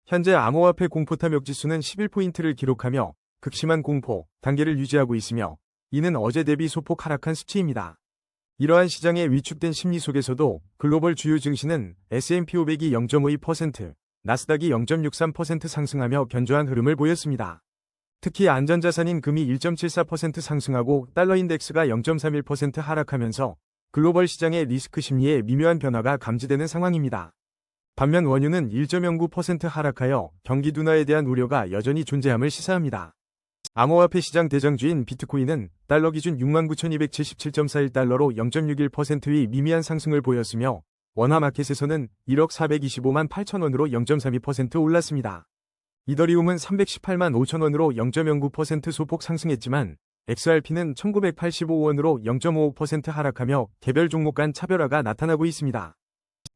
현재 암호화폐 공포 탐욕 지수는 11포인트를 기록하며 극심한 공포 단계를 유지하고 있으며 이는 어제 대비 소폭 하락한 수치입니다. 이러한 시장의 위축된 심리 속에서도 글로벌 주요 증시는 S&P 500이 0.52%, 나스닥이 0.63% 상승하며 견조한 흐름을 보였습니다. 특히 안전자산인 금이 1.74% 상승하고 달러 인덱스가 0.31% 하락하면서 글로벌 시장의 리스크 심리에 미묘한 변화가 감지되는 상황입니다. 반면 원유는 1.09% 하락하여 경기 둔화에 대한 우려가 여전히 존재함을 시사합니다. 암호화폐 시장 대장주인 비트코인은 달러 기준 69,277.41달러로 0.61%의 미미한 상승을 보였으며 원화 마켓에서는 1억 425만 8천원으로 0.32% 올랐습니다. 이더리움은 318만 5천원으로 0.09% 소폭 상승했지만 XRP는 1985원으로 0.55% 하락하며 개별 종목 간 차별화가 나타나고 있습니다.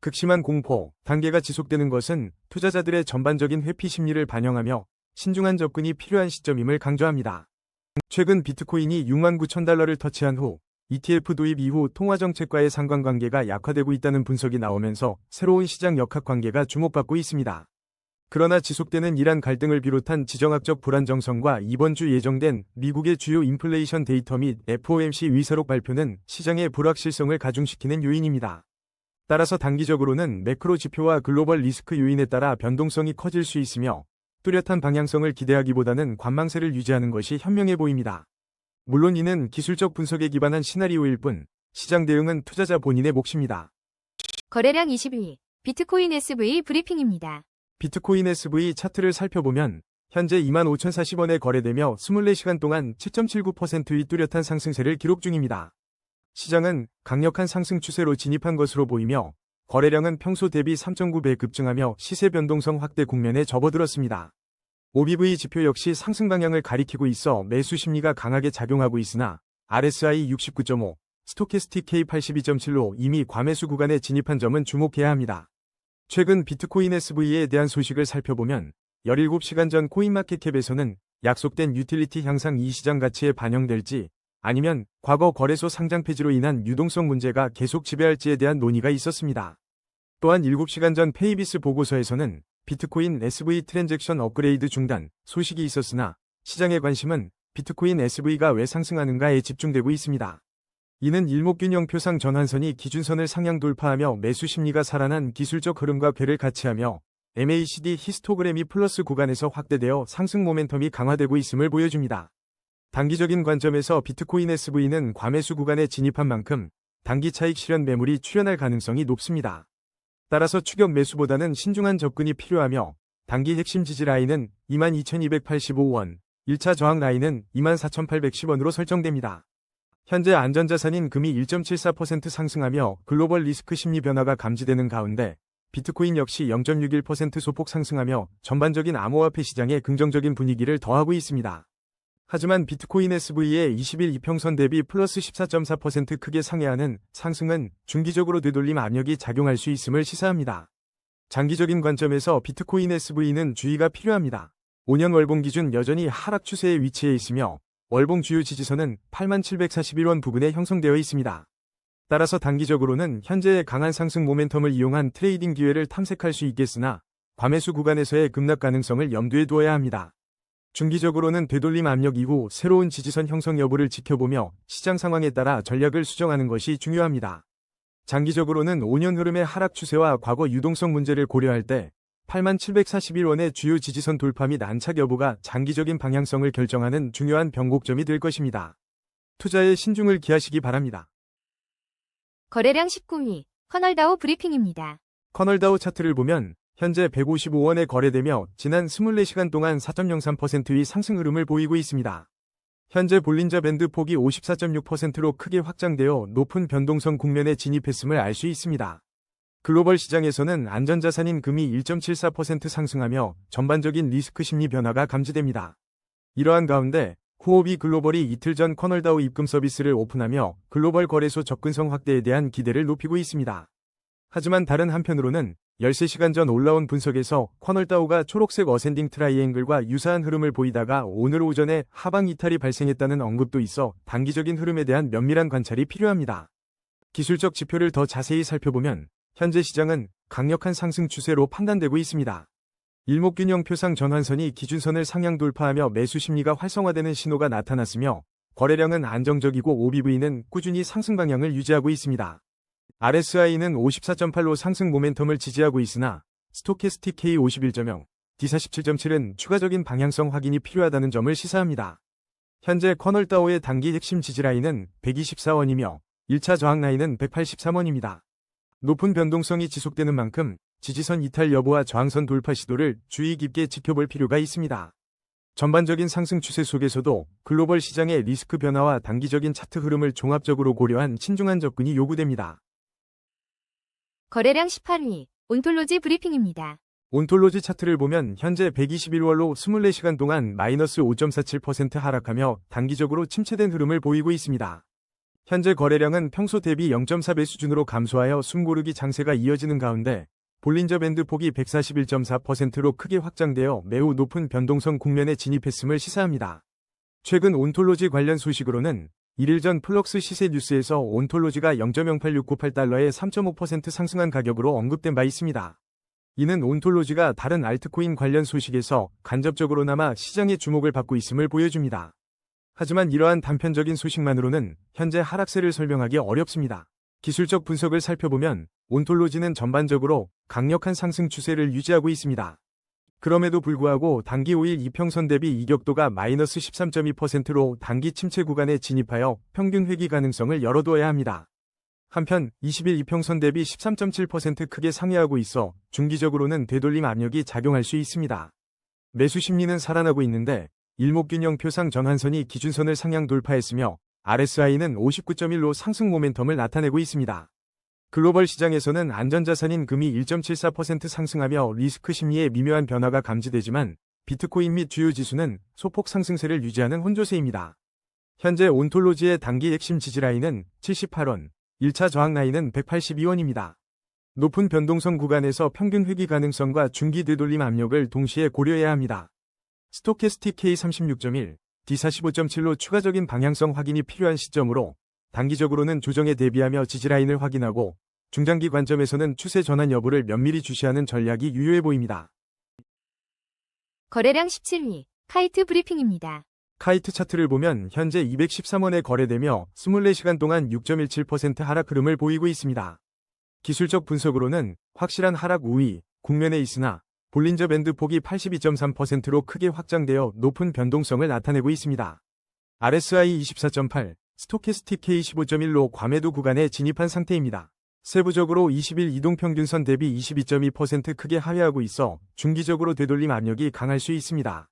극심한 공포 단계가 지속되는 것은 투자자들의 전반적인 회피 심리를 반영하며 신중한 접근이 필요한 시점임을 강조합니다. 최근 비트코인이 69,000달러를 터치한 후 ETF 도입 이후 통화정책과의 상관관계가 약화되고 있다는 분석이 나오면서 새로운 시장 역학관계가 주목받고 있습니다. 그러나 지속되는 이란 갈등을 비롯한 지정학적 불안정성과 이번 주 예정된 미국의 주요 인플레이션 데이터 및 FOMC 의사록 발표는 시장의 불확실성을 가중시키는 요인입니다. 따라서 단기적으로는 매크로 지표와 글로벌 리스크 요인에 따라 변동성이 커질 수 있으며 뚜렷한 방향성을 기대하기보다는 관망세를 유지하는 것이 현명해 보입니다. 물론 이는 기술적 분석에 기반한 시나리오일 뿐 시장 대응은 투자자 본인의 몫입니다. 거래량 22. 비트코인 SV 브리핑입니다. 비트코인 SV 차트를 살펴보면 현재 25,040원에 거래되며 24시간 동안 7.79%의 뚜렷한 상승세를 기록 중입니다. 시장은 강력한 상승 추세로 진입한 것으로 보이며 거래량은 평소 대비 3.9배 급증하며 시세 변동성 확대 국면에 접어들었습니다. OBV 지표 역시 상승 방향을 가리키고 있어 매수 심리가 강하게 작용하고 있으나 RSI 69.5, 스토캐스틱 K 82.7로 이미 과매수 구간에 진입한 점은 주목해야 합니다. 최근 비트코인 SV에 대한 소식을 살펴보면 17시간 전 코인마켓캡에서는 약속된 유틸리티 향상 이 시장 가치에 반영될지 아니면 과거 거래소 상장 폐지로 인한 유동성 문제가 계속 지배할지에 대한 논의가 있었습니다. 또한 7시간 전 페이비스 보고서에서는 비트코인 SV 트랜잭션 업그레이드 중단 소식이 있었으나 시장의 관심은 비트코인 SV가 왜 상승하는가에 집중되고 있습니다. 이는 일목균형표상 전환선이 기준선을 상향 돌파하며 매수 심리가 살아난 기술적 흐름과 궤를 같이하며 MACD 히스토그램이 플러스 구간에서 확대되어 상승 모멘텀이 강화되고 있음을 보여줍니다. 단기적인 관점에서 비트코인 SV는 과매수 구간에 진입한 만큼 단기 차익 실현 매물이 출현할 가능성이 높습니다. 따라서 추격 매수보다는 신중한 접근이 필요하며 단기 핵심 지지 라인은 22,285원, 1차 저항 라인은 24,810원으로 설정됩니다. 현재 안전자산인 금이 1.74% 상승하며 글로벌 리스크 심리 변화가 감지되는 가운데 비트코인 역시 0.61% 소폭 상승하며 전반적인 암호화폐 시장에 긍정적인 분위기를 더하고 있습니다. 하지만 비트코인 SV의 20일 이평선 대비 플러스 14.4% 크게 상회하는 상승은 중기적으로 되돌림 압력이 작용할 수 있음을 시사합니다. 장기적인 관점에서 비트코인 SV는 주의가 필요합니다. 5년 월봉 기준 여전히 하락 추세에 위치해 있으며 월봉 주요 지지선은 8741원 부근에 형성되어 있습니다. 따라서 단기적으로는 현재의 강한 상승 모멘텀을 이용한 트레이딩 기회를 탐색할 수 있겠으나 과매수 구간에서의 급락 가능성을 염두에 두어야 합니다. 중기적으로는 되돌림 압력 이후 새로운 지지선 형성 여부를 지켜보며 시장 상황에 따라 전략을 수정하는 것이 중요합니다. 장기적으로는 5년 흐름의 하락 추세와 과거 유동성 문제를 고려할 때 8741원의 주요 지지선 돌파 및 안착 여부가 장기적인 방향성을 결정하는 중요한 변곡점이 될 것입니다. 투자에 신중을 기하시기 바랍니다. 거래량 19위. 커널다우 브리핑입니다. 커널다우 차트를 보면 현재 155원에 거래되며 지난 24시간 동안 4.03%의 상승 흐름을 보이고 있습니다. 현재 볼린저 밴드 폭이 54.6%로 크게 확장되어 높은 변동성 국면에 진입했음을 알 수 있습니다. 글로벌 시장에서는 안전자산인 금이 1.74% 상승하며 전반적인 리스크 심리 변화가 감지됩니다. 이러한 가운데 후오비 글로벌이 이틀 전 커널다우 입금 서비스를 오픈하며 글로벌 거래소 접근성 확대에 대한 기대를 높이고 있습니다. 하지만 다른 한편으로는 13시간 전 올라온 분석에서 커널다우가 초록색 어센딩 트라이앵글과 유사한 흐름을 보이다가 오늘 오전에 하방 이탈이 발생했다는 언급도 있어 단기적인 흐름에 대한 면밀한 관찰이 필요합니다. 기술적 지표를 더 자세히 살펴보면 현재 시장은 강력한 상승 추세로 판단되고 있습니다. 일목균형 표상 전환선이 기준선을 상향 돌파하며 매수 심리가 활성화되는 신호가 나타났으며 거래량은 안정적이고 OBV는 꾸준히 상승 방향을 유지하고 있습니다. RSI는 54.8로 상승 모멘텀을 지지하고 있으나 스토캐스틱 K51.0, D47.7은 추가적인 방향성 확인이 필요하다는 점을 시사합니다. 현재 커널다오의 단기 핵심 지지라인은 124원이며 1차 저항 라인은 183원입니다. 높은 변동성이 지속되는 만큼 지지선 이탈 여부와 저항선 돌파 시도를 주의 깊게 지켜볼 필요가 있습니다. 전반적인 상승 추세 속에서도 글로벌 시장의 리스크 변화와 단기적인 차트 흐름을 종합적으로 고려한 신중한 접근이 요구됩니다. 거래량 18위, 온톨로지 브리핑입니다. 온톨로지 차트를 보면 현재 121월로 24시간 동안 마이너스 5.47% 하락하며 단기적으로 침체된 흐름을 보이고 있습니다. 현재 거래량은 평소 대비 0.4배 수준으로 감소하여 숨고르기 장세가 이어지는 가운데 볼린저 밴드 폭이 141.4%로 크게 확장되어 매우 높은 변동성 국면에 진입했음을 시사합니다. 최근 온톨로지 관련 소식으로는 1일 전 플럭스 시세 뉴스에서 온톨로지가 0.08698달러에 3.5% 상승한 가격으로 언급된 바 있습니다. 이는 온톨로지가 다른 알트코인 관련 소식에서 간접적으로나마 시장의 주목을 받고 있음을 보여줍니다. 하지만 이러한 단편적인 소식만으로는 현재 하락세를 설명하기 어렵습니다. 기술적 분석을 살펴보면 온톨로지는 전반적으로 강력한 상승 추세를 유지하고 있습니다. 그럼에도 불구하고 단기 5일 이평선 대비 이격도가 마이너스 13.2%로 단기 침체 구간에 진입하여 평균 회귀 가능성을 열어두어야 합니다. 한편 20일 이평선 대비 13.7% 크게 상회하고 있어 중기적으로는 되돌림 압력이 작용할 수 있습니다. 매수 심리는 살아나고 있는데 일목균형 표상 전환선이 기준선을 상향 돌파했으며 RSI는 59.1로 상승 모멘텀을 나타내고 있습니다. 글로벌 시장에서는 안전자산인 금이 1.74% 상승하며 리스크 심리의 미묘한 변화가 감지되지만 비트코인 및 주요 지수는 소폭 상승세를 유지하는 혼조세입니다. 현재 온톨로지의 단기 핵심 지지라인은 78원, 1차 저항 라인은 182원입니다. 높은 변동성 구간에서 평균 회귀 가능성과 중기 되돌림 압력을 동시에 고려해야 합니다. 스토캐스틱 K36.1, D45.7로 추가적인 방향성 확인이 필요한 시점으로 단기적으로는 조정에 대비하며 지지라인을 확인하고 중장기 관점에서는 추세 전환 여부를 면밀히 주시하는 전략이 유효해 보입니다. 거래량 17위, 카이트 브리핑입니다. 카이트 차트를 보면 현재 213원에 거래되며 24시간 동안 6.17% 하락 흐름을 보이고 있습니다. 기술적 분석으로는 확실한 하락 우위 국면에 있으나 볼린저 밴드 폭이 82.3%로 크게 확장되어 높은 변동성을 나타내고 있습니다. RSI 24.8, 스토캐스틱 K15.1로 과매도 구간에 진입한 상태입니다. 세부적으로 20일 이동평균선 대비 22.2% 크게 하회하고 있어 중기적으로 되돌림 압력이 강할 수 있습니다.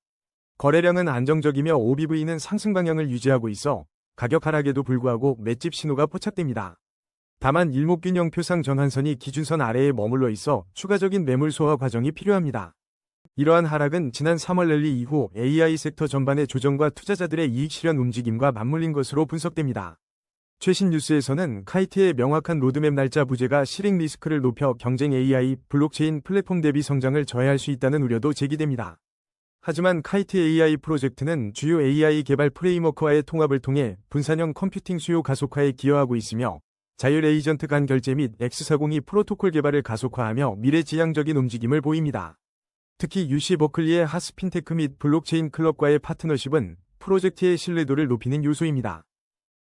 거래량은 안정적이며 OBV는 상승 방향을 유지하고 있어 가격 하락에도 불구하고 맷집 신호가 포착됩니다. 다만 일목균형 표상 전환선이 기준선 아래에 머물러 있어 추가적인 매물 소화 과정이 필요합니다. 이러한 하락은 지난 3월 랠리 이후 AI 섹터 전반의 조정과 투자자들의 이익 실현 움직임과 맞물린 것으로 분석됩니다. 최신 뉴스에서는 카이트의 명확한 로드맵 날짜 부재가 실행 리스크를 높여 경쟁 AI 블록체인 플랫폼 대비 성장을 저해할 수 있다는 우려도 제기됩니다. 하지만 카이트 AI 프로젝트는 주요 AI 개발 프레임워크와의 통합을 통해 분산형 컴퓨팅 수요 가속화에 기여하고 있으며 자율 에이전트 간 결제 및 X402 프로토콜 개발을 가속화하며 미래지향적인 움직임을 보입니다. 특히 UC 버클리의 하스핀테크 및 블록체인 클럽과의 파트너십은 프로젝트의 신뢰도를 높이는 요소입니다.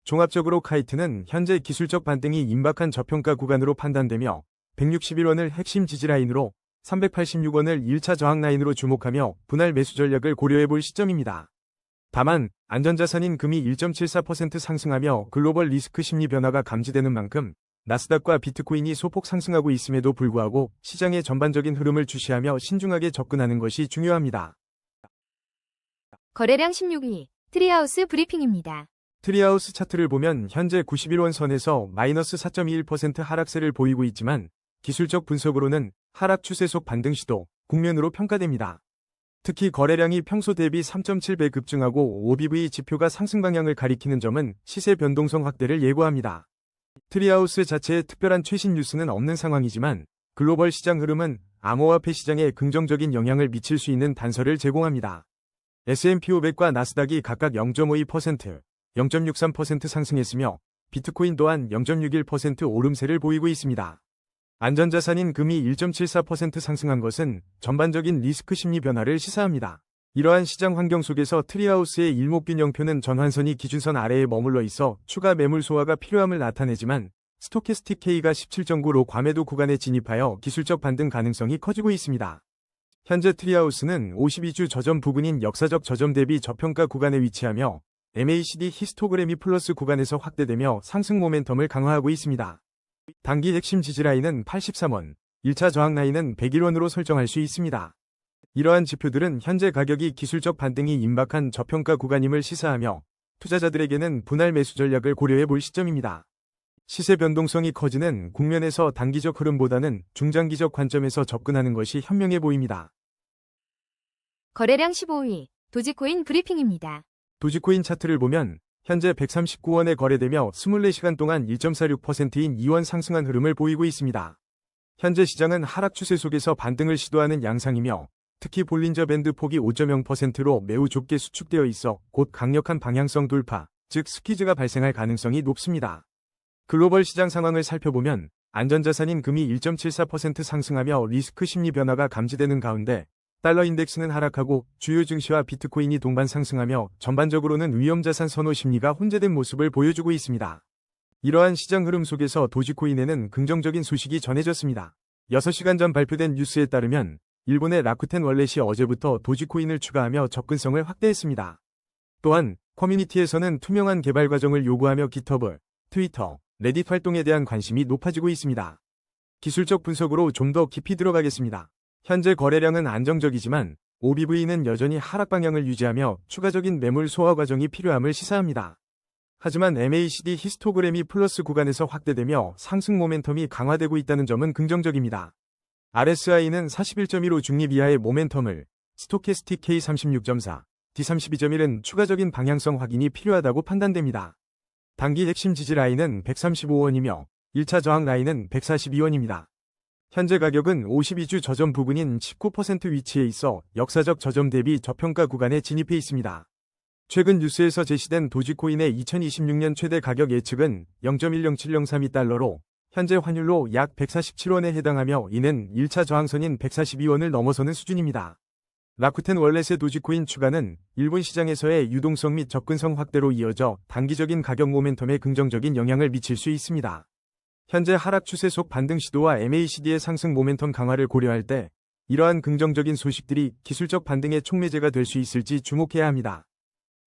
종합적으로 카이트는 현재 기술적 반등이 임박한 저평가 구간으로 판단되며 161원을 핵심 지지라인으로 386원을 1차 저항 라인으로 주목하며 분할 매수 전략을 고려해볼 시점입니다. 다만 안전자산인 금이 1.74% 상승하며 글로벌 리스크 심리 변화가 감지되는 만큼 나스닥과 비트코인이 소폭 상승하고 있음에도 불구하고 시장의 전반적인 흐름을 주시하며 신중하게 접근하는 것이 중요합니다. 거래량 16위, 트리하우스 브리핑입니다. 트리하우스 차트를 보면 현재 91원 선에서 마이너스 4.21% 하락세를 보이고 있지만 기술적 분석으로는 하락 추세 속 반등 시도 국면으로 평가됩니다. 특히 거래량이 평소 대비 3.7배 급증하고 OBV 지표가 상승 방향을 가리키는 점은 시세 변동성 확대를 예고합니다. 트리하우스 자체에 특별한 최신 뉴스는 없는 상황이지만 글로벌 시장 흐름은 암호화폐 시장에 긍정적인 영향을 미칠 수 있는 단서를 제공합니다. S&P 500과 나스닥이 각각 0.52%, 0.63% 상승했으며 비트코인 또한 0.61% 오름세를 보이고 있습니다. 안전자산인 금이 1.74% 상승한 것은 전반적인 리스크 심리 변화를 시사합니다. 이러한 시장 환경 속에서 트리하우스의 일목균형표는 전환선이 기준선 아래에 머물러 있어 추가 매물 소화가 필요함을 나타내지만 스토캐스틱 K가 17.9로 과매도 구간에 진입하여 기술적 반등 가능성이 커지고 있습니다. 현재 트리하우스는 52주 저점 부근인 역사적 저점 대비 저평가 구간에 위치하며 MACD 히스토그래미 플러스 구간에서 확대되며 상승 모멘텀을 강화하고 있습니다. 단기 핵심 지지라인은 83원, 1차 저항 라인은 101원으로 설정할 수 있습니다. 이러한 지표들은 현재 가격이 기술적 반등이 임박한 저평가 구간임을 시사하며 투자자들에게는 분할 매수 전략을 고려해 볼 시점입니다. 시세 변동성이 커지는 국면에서 단기적 흐름보다는 중장기적 관점에서 접근하는 것이 현명해 보입니다. 거래량 15위, 도지코인 브리핑입니다. 도지코인 차트를 보면 현재 139원에 거래되며 24시간 동안 1.46%인 2원 상승한 흐름을 보이고 있습니다. 현재 시장은 하락 추세 속에서 반등을 시도하는 양상이며 특히 볼린저 밴드 폭이 5.0%로 매우 좁게 수축되어 있어 곧 강력한 방향성 돌파, 즉 스퀴즈가 발생할 가능성이 높습니다. 글로벌 시장 상황을 살펴보면 안전자산인 금이 1.74% 상승하며 리스크 심리 변화가 감지되는 가운데 달러 인덱스는 하락하고 주요 증시와 비트코인이 동반 상승하며 전반적으로는 위험자산 선호 심리가 혼재된 모습을 보여주고 있습니다. 이러한 시장 흐름 속에서 도지코인에는 긍정적인 소식이 전해졌습니다. 6시간 전 발표된 뉴스에 따르면 일본의 라쿠텐 월렛이 어제부터 도지코인을 추가하며 접근성을 확대했습니다. 또한 커뮤니티에서는 투명한 개발 과정을 요구하며 깃허브, 트위터, 레딧 활동에 대한 관심이 높아지고 있습니다. 기술적 분석으로 좀 더 깊이 들어가겠습니다. 현재 거래량은 안정적이지만 OBV는 여전히 하락 방향을 유지하며 추가적인 매물 소화 과정이 필요함을 시사합니다. 하지만 MACD 히스토그래미 플러스 구간에서 확대되며 상승 모멘텀이 강화되고 있다는 점은 긍정적입니다. RSI는 41.15 중립 이하의 모멘텀을, 스토캐스틱 K 36.4, D 32.1은 추가적인 방향성 확인이 필요하다고 판단됩니다. 단기 핵심 지지 라인은 135원이며 1차 저항 라인은 142원입니다. 현재 가격은 52주 저점 부근인 19% 위치에 있어 역사적 저점 대비 저평가 구간에 진입해 있습니다. 최근 뉴스에서 제시된 도지코인의 2026년 최대 가격 예측은 0.10703달러로 현재 환율로 약 147원에 해당하며 이는 1차 저항선인 142원을 넘어서는 수준입니다. 라쿠텐 월렛의 도지코인 추가는 일본 시장에서의 유동성 및 접근성 확대로 이어져 단기적인 가격 모멘텀에 긍정적인 영향을 미칠 수 있습니다. 현재 하락 추세 속 반등 시도와 MACD의 상승 모멘텀 강화를 고려할 때 이러한 긍정적인 소식들이 기술적 반등의 촉매제가 될 수 있을지 주목해야 합니다.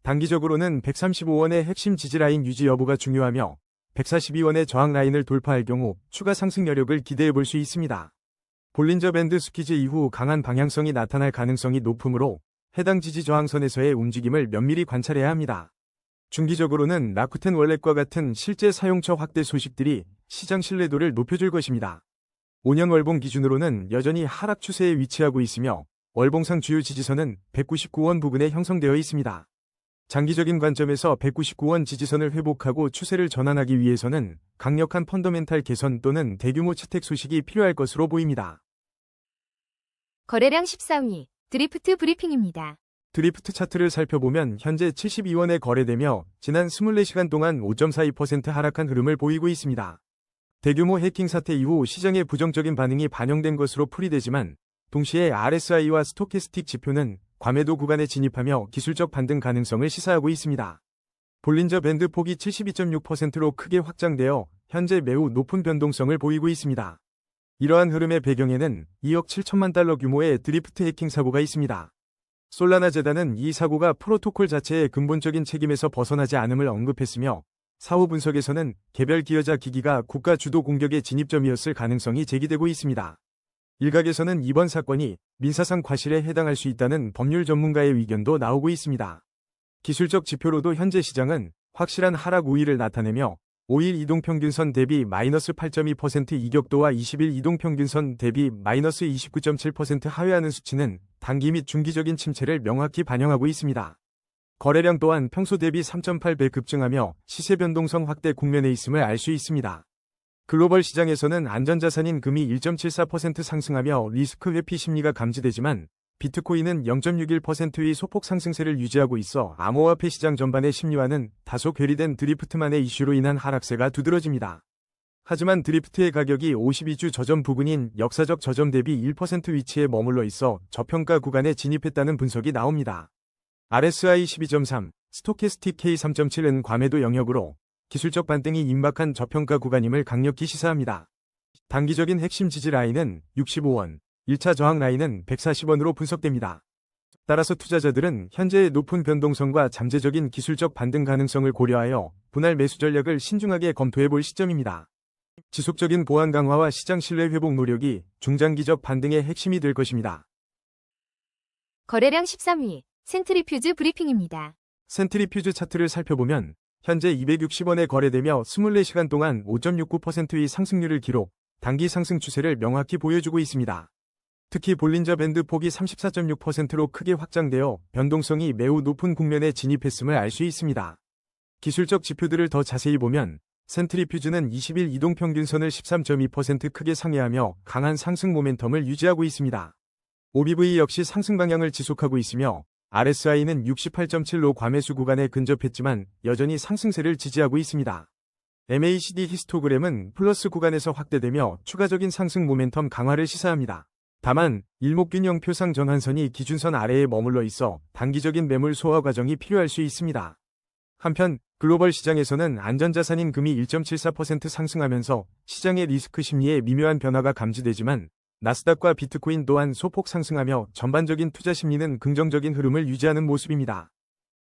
단기적으로는 135원의 핵심 지지라인 유지 여부가 중요하며 142원의 저항 라인을 돌파할 경우 추가 상승 여력을 기대해 볼 수 있습니다. 볼린저 밴드 스퀴즈 이후 강한 방향성이 나타날 가능성이 높으므로 해당 지지 저항선에서의 움직임을 면밀히 관찰해야 합니다. 중기적으로는 라쿠텐 월렛과 같은 실제 사용처 확대 소식들이 시장 신뢰도를 높여줄 것입니다. 5년 월봉 기준으로는 여전히 하락 추세에 위치하고 있으며 월봉상 주요 지지선은 199원 부근에 형성되어 있습니다. 장기적인 관점에서 199원 지지선을 회복하고 추세를 전환하기 위해서는 강력한 펀더멘탈 개선 또는 대규모 채택 소식이 필요할 것으로 보입니다. 거래량 14위, 드리프트 브리핑입니다. 드리프트 차트를 살펴보면 현재 72원에 거래되며 지난 24시간 동안 5.42% 하락한 흐름을 보이고 있습니다. 대규모 해킹 사태 이후 시장의 부정적인 반응이 반영된 것으로 풀이되지만 동시에 RSI와 스토캐스틱 지표는 과매도 구간에 진입하며 기술적 반등 가능성을 시사하고 있습니다. 볼린저 밴드 폭이 72.6%로 크게 확장되어 현재 매우 높은 변동성을 보이고 있습니다. 이러한 흐름의 배경에는 2억 7천만 달러 규모의 드리프트 해킹 사고가 있습니다. 솔라나 재단은 이 사고가 프로토콜 자체의 근본적인 책임에서 벗어나지 않음을 언급했으며 사후 분석에서는 개별 기여자 기기가 국가 주도 공격의 진입점이었을 가능성이 제기되고 있습니다. 일각에서는 이번 사건이 민사상 과실에 해당할 수 있다는 법률 전문가의 의견도 나오고 있습니다. 기술적 지표로도 현재 시장은 확실한 하락 우위를 나타내며 5일 이동평균선 대비 마이너스 8.2% 이격도와 20일 이동평균선 대비 마이너스 29.7% 하회하는 수치는 단기 및 중기적인 침체를 명확히 반영하고 있습니다. 거래량 또한 평소 대비 3.8배 급증하며 시세 변동성 확대 국면에 있음을 알 수 있습니다. 글로벌 시장에서는 안전자산인 금이 1.74% 상승하며 리스크 회피 심리가 감지되지만 비트코인은 0.61%의 소폭 상승세를 유지하고 있어 암호화폐 시장 전반의 심리와는 다소 괴리된 드리프트만의 이슈로 인한 하락세가 두드러집니다. 하지만 드리프트의 가격이 52주 저점 부근인 역사적 저점 대비 1% 위치에 머물러 있어 저평가 구간에 진입했다는 분석이 나옵니다. RSI 12.3, 스토캐스틱 K 3.7은 과매도 영역으로 기술적 반등이 임박한 저평가 구간임을 강력히 시사합니다. 단기적인 핵심 지지 라인은 65원, 1차 저항 라인은 140원으로 분석됩니다. 따라서 투자자들은 현재의 높은 변동성과 잠재적인 기술적 반등 가능성을 고려하여 분할 매수 전략을 신중하게 검토해볼 시점입니다. 지속적인 보안 강화와 시장 신뢰 회복 노력이 중장기적 반등의 핵심이 될 것입니다. 거래량 13위, 센트리퓨즈 브리핑입니다. 센트리퓨즈 차트를 살펴보면 현재 260원에 거래되며 24시간 동안 5.69%의 상승률을 기록, 단기 상승 추세를 명확히 보여주고 있습니다. 특히 볼린저 밴드 폭이 34.6%로 크게 확장되어 변동성이 매우 높은 국면에 진입했음을 알 수 있습니다. 기술적 지표들을 더 자세히 보면 센트리퓨즈는 20일 이동평균선을 13.2% 크게 상회하며 강한 상승 모멘텀을 유지하고 있습니다. OBV 역시 상승 방향을 지속하고 있으며 RSI는 68.7로 과매수 구간에 근접했지만 여전히 상승세를 지지하고 있습니다. MACD 히스토그램은 플러스 구간에서 확대되며 추가적인 상승 모멘텀 강화를 시사합니다. 다만 일목균형 표상 전환선이 기준선 아래에 머물러 있어 단기적인 매물 소화 과정이 필요할 수 있습니다. 한편 글로벌 시장에서는 안전자산인 금이 1.74% 상승하면서 시장의 리스크 심리에 미묘한 변화가 감지되지만 나스닥과 비트코인 또한 소폭 상승하며 전반적인 투자 심리는 긍정적인 흐름을 유지하는 모습입니다.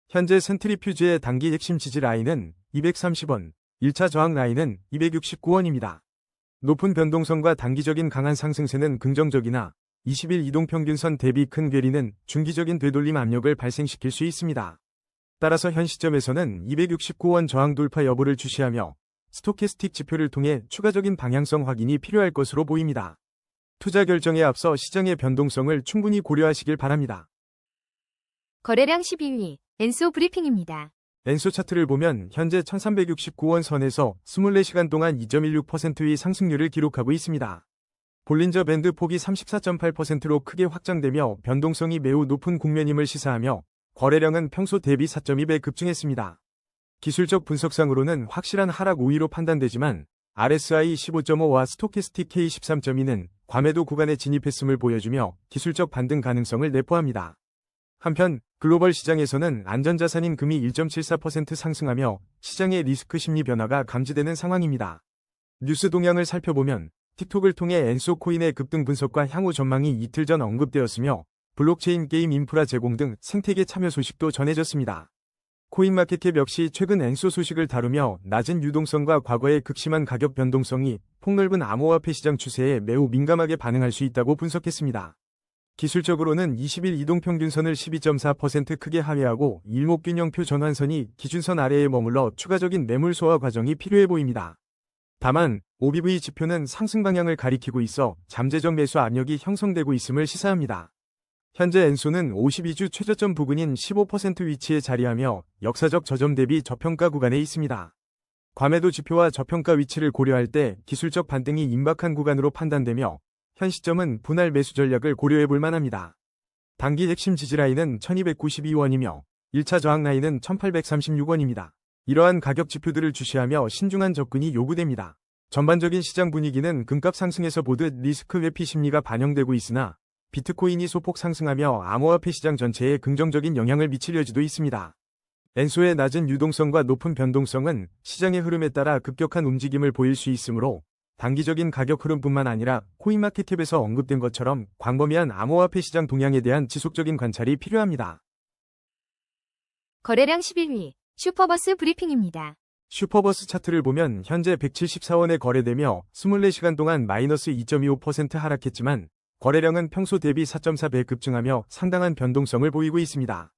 현재 센트리퓨즈의 단기 핵심 지지 라인은 230원, 1차 저항 라인은 269원입니다. 높은 변동성과 단기적인 강한 상승세는 긍정적이나 20일 이동평균선 대비 큰 괴리는 중기적인 되돌림 압력을 발생시킬 수 있습니다. 따라서 현 시점에서는 269원 저항 돌파 여부를 주시하며 스토캐스틱 지표를 통해 추가적인 방향성 확인이 필요할 것으로 보입니다. 투자 결정에 앞서 시장의 변동성을 충분히 고려하시길 바랍니다. 거래량 12위, 엔소 브리핑입니다. 엔소 차트를 보면 현재 1369원 선에서 24시간 동안 2.16%의 상승률을 기록하고 있습니다. 볼린저 밴드 폭이 34.8%로 크게 확장되며 변동성이 매우 높은 국면임을 시사하며 거래량은 평소 대비 4.2배 급증했습니다. 기술적 분석상으로는 확실한 하락 우위로 판단되지만 RSI 15.5와 스토캐스틱 K 13.2는 과매도 구간에 진입했음을 보여주며 기술적 반등 가능성을 내포합니다. 한편 글로벌 시장에서는 안전자산인 금이 1.74% 상승하며 시장의 리스크 심리 변화가 감지되는 상황입니다. 뉴스 동향을 살펴보면 틱톡을 통해 엔소 코인의 급등 분석과 향후 전망이 이틀 전 언급되었으며 블록체인 게임 인프라 제공 등 생태계 참여 소식도 전해졌습니다. 코인마켓캡 역시 최근 엔소 소식을 다루며 낮은 유동성과 과거의 극심한 가격 변동성이 폭넓은 암호화폐 시장 추세에 매우 민감하게 반응할 수 있다고 분석했습니다. 기술적으로는 20일 이동평균선을 12.4% 크게 하회하고 일목균형표 전환선이 기준선 아래에 머물러 추가적인 매물 소화 과정이 필요해 보입니다. 다만 OBV 지표는 상승 방향을 가리키고 있어 잠재적 매수 압력이 형성되고 있음을 시사합니다. 현재 엔소는 52주 최저점 부근인 15% 위치에 자리하며 역사적 저점 대비 저평가 구간에 있습니다. 과매도 지표와 저평가 위치를 고려할 때 기술적 반등이 임박한 구간으로 판단되며 현 시점은 분할 매수 전략을 고려해 볼 만합니다. 단기 핵심 지지라인은 1292원이며 1차 저항 라인은 1836원입니다. 이러한 가격 지표들을 주시하며 신중한 접근이 요구됩니다. 전반적인 시장 분위기는 금값 상승에서 보듯 리스크 회피 심리가 반영되고 있으나 비트코인이 소폭 상승하며 암호화폐 시장 전체에 긍정적인 영향을 미칠 여지도 있습니다. 엔소의 낮은 유동성과 높은 변동성은 시장의 흐름에 따라 급격한 움직임을 보일 수 있으므로 단기적인 가격 흐름뿐만 아니라 코인마켓캡에서 언급된 것처럼 광범위한 암호화폐 시장 동향에 대한 지속적인 관찰이 필요합니다. 거래량 11위, 슈퍼버스 브리핑입니다. 슈퍼버스 차트를 보면 현재 174원에 거래되며 24시간 동안 마이너스 2.25% 하락했지만 거래량은 평소 대비 4.4배 급증하며 상당한 변동성을 보이고 있습니다.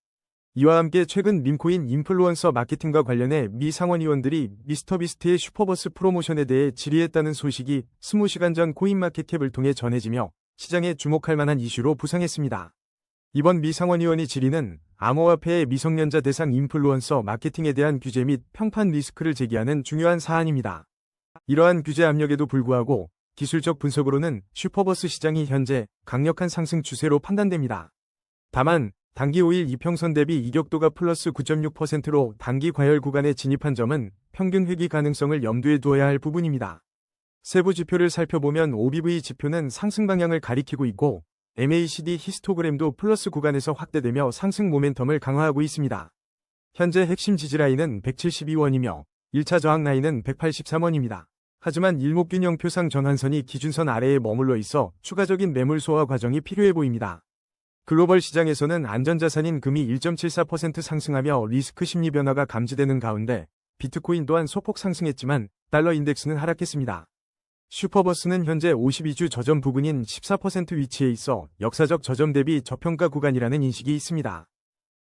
이와 함께 최근 밈코인 인플루언서 마케팅과 관련해 미 상원의원들이 미스터비스트의 슈퍼버스 프로모션에 대해 질의했다는 소식이 20시간 전 코인마켓캡을 통해 전해지며 시장에 주목할 만한 이슈로 부상했습니다. 이번 미 상원의원의 질의는 암호화폐의 미성년자 대상 인플루언서 마케팅에 대한 규제 및 평판 리스크를 제기하는 중요한 사안입니다. 이러한 규제 압력에도 불구하고 기술적 분석으로는 슈퍼버스 시장이 현재 강력한 상승 추세로 판단됩니다. 다만 단기 5일 이평선 대비 이격도가 플러스 9.6%로 단기 과열 구간에 진입한 점은 평균 회귀 가능성을 염두에 두어야 할 부분입니다. 세부 지표를 살펴보면 OBV 지표는 상승 방향을 가리키고 있고 MACD 히스토그램도 플러스 구간에서 확대되며 상승 모멘텀을 강화하고 있습니다. 현재 핵심 지지라인은 172원이며 1차 저항 라인은 183원입니다. 하지만 일목균형 표상 전환선이 기준선 아래에 머물러 있어 추가적인 매물 소화 과정이 필요해 보입니다. 글로벌 시장에서는 안전자산인 금이 1.74% 상승하며 리스크 심리 변화가 감지되는 가운데 비트코인 또한 소폭 상승했지만 달러 인덱스는 하락했습니다. 슈퍼버스는 현재 52주 저점 부근인 14% 위치에 있어 역사적 저점 대비 저평가 구간이라는 인식이 있습니다.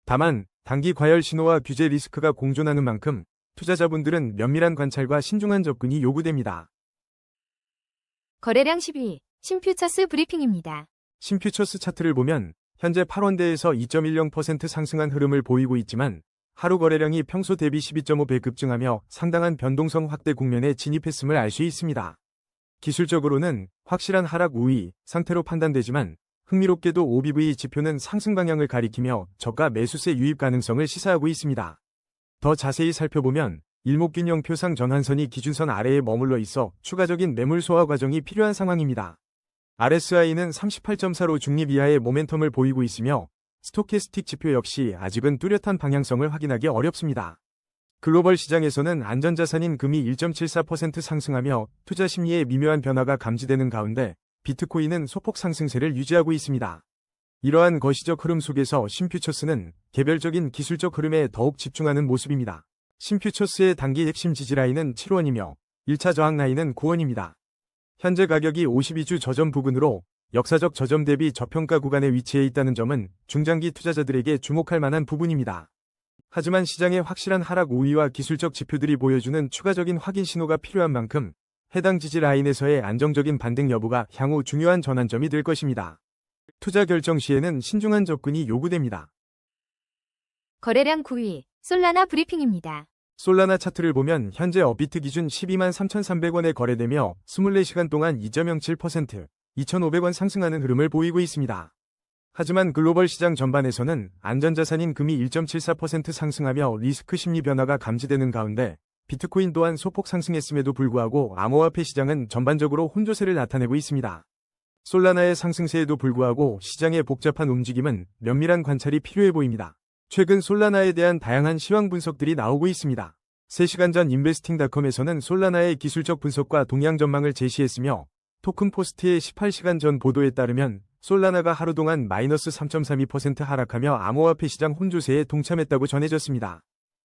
다만 단기 과열 신호와 규제 리스크가 공존하는 만큼 투자자분들은 면밀한 관찰과 신중한 접근이 요구됩니다. 거래량 10위, 신퓨처스 브리핑입니다. 신퓨처스 차트를 보면 현재 8원대에서 2.10% 상승한 흐름을 보이고 있지만 하루 거래량이 평소 대비 12.5배 급증하며 상당한 변동성 확대 국면에 진입했음을 알 수 있습니다. 기술적으로는 확실한 하락 우위 상태로 판단되지만 흥미롭게도 OBV 지표는 상승 방향을 가리키며 저가 매수세 유입 가능성을 시사하고 있습니다. 더 자세히 살펴보면 일목균형 표상 전환선이 기준선 아래에 머물러 있어 추가적인 매물 소화 과정이 필요한 상황입니다. RSI는 38.4로 중립 이하의 모멘텀을 보이고 있으며 스토캐스틱 지표 역시 아직은 뚜렷한 방향성을 확인하기 어렵습니다. 글로벌 시장에서는 안전자산인 금이 1.74% 상승하며 투자 심리에 미묘한 변화가 감지되는 가운데 비트코인은 소폭 상승세를 유지하고 있습니다. 이러한 거시적 흐름 속에서 신퓨처스는 개별적인 기술적 흐름에 더욱 집중하는 모습입니다. 신퓨처스의 단기 핵심 지지라인은 7원이며 1차 저항 라인은 9원입니다. 현재 가격이 52주 저점 부근으로 역사적 저점 대비 저평가 구간에 위치해 있다는 점은 중장기 투자자들에게 주목할 만한 부분입니다. 하지만 시장의 확실한 하락 우위와 기술적 지표들이 보여주는 추가적인 확인 신호가 필요한 만큼 해당 지지 라인에서의 안정적인 반등 여부가 향후 중요한 전환점이 될 것입니다. 투자 결정 시에는 신중한 접근이 요구됩니다. 거래량 9위, 솔라나 브리핑입니다. 솔라나 차트를 보면 현재 업비트 기준 123,300원에 거래되며 24시간 동안 2.07%, 2,500원 상승하는 흐름을 보이고 있습니다. 하지만 글로벌 시장 전반에서는 안전자산인 금이 1.74% 상승하며 리스크 심리 변화가 감지되는 가운데 비트코인 또한 소폭 상승했음에도 불구하고 암호화폐 시장은 전반적으로 혼조세를 나타내고 있습니다. 솔라나의 상승세에도 불구하고 시장의 복잡한 움직임은 면밀한 관찰이 필요해 보입니다. 최근 솔라나에 대한 다양한 시황 분석들이 나오고 있습니다. 3시간 전 인베스팅닷컴에서는 솔라나의 기술적 분석과 동향 전망을 제시했으며 토큰포스트의 18시간 전 보도에 따르면 솔라나가 하루 동안 마이너스 3.32% 하락하며 암호화폐 시장 혼조세에 동참했다고 전해졌습니다.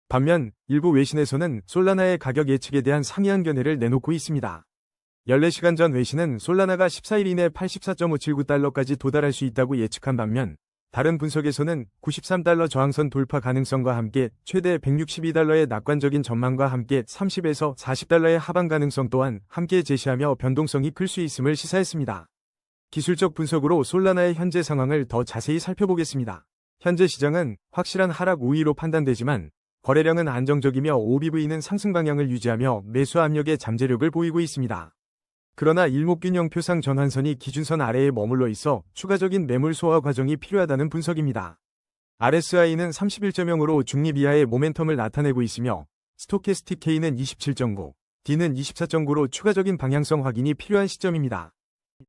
반면 일부 외신에서는 솔라나의 가격 예측에 대한 상이한 견해를 내놓고 있습니다. 14시간 전 외신은 솔라나가 14일 이내 84.579달러까지 도달할 수 있다고 예측한 반면 다른 분석에서는 93달러 저항선 돌파 가능성과 함께 최대 162달러의 낙관적인 전망과 함께 30에서 40달러의 하방 가능성 또한 함께 제시하며 변동성이 클 수 있음을 시사했습니다. 기술적 분석으로 솔라나의 현재 상황을 더 자세히 살펴보겠습니다. 현재 시장은 확실한 하락 우위로 판단되지만 거래량은 안정적이며 OBV는 상승 방향을 유지하며 매수 압력의 잠재력을 보이고 있습니다. 그러나 일목균형 표상 전환선이 기준선 아래에 머물러 있어 추가적인 매물 소화 과정이 필요하다는 분석입니다. RSI는 31.0으로 중립 이하의 모멘텀을 나타내고 있으며 스토캐스틱 K는 27.9, D는 24.9로 추가적인 방향성 확인이 필요한 시점입니다.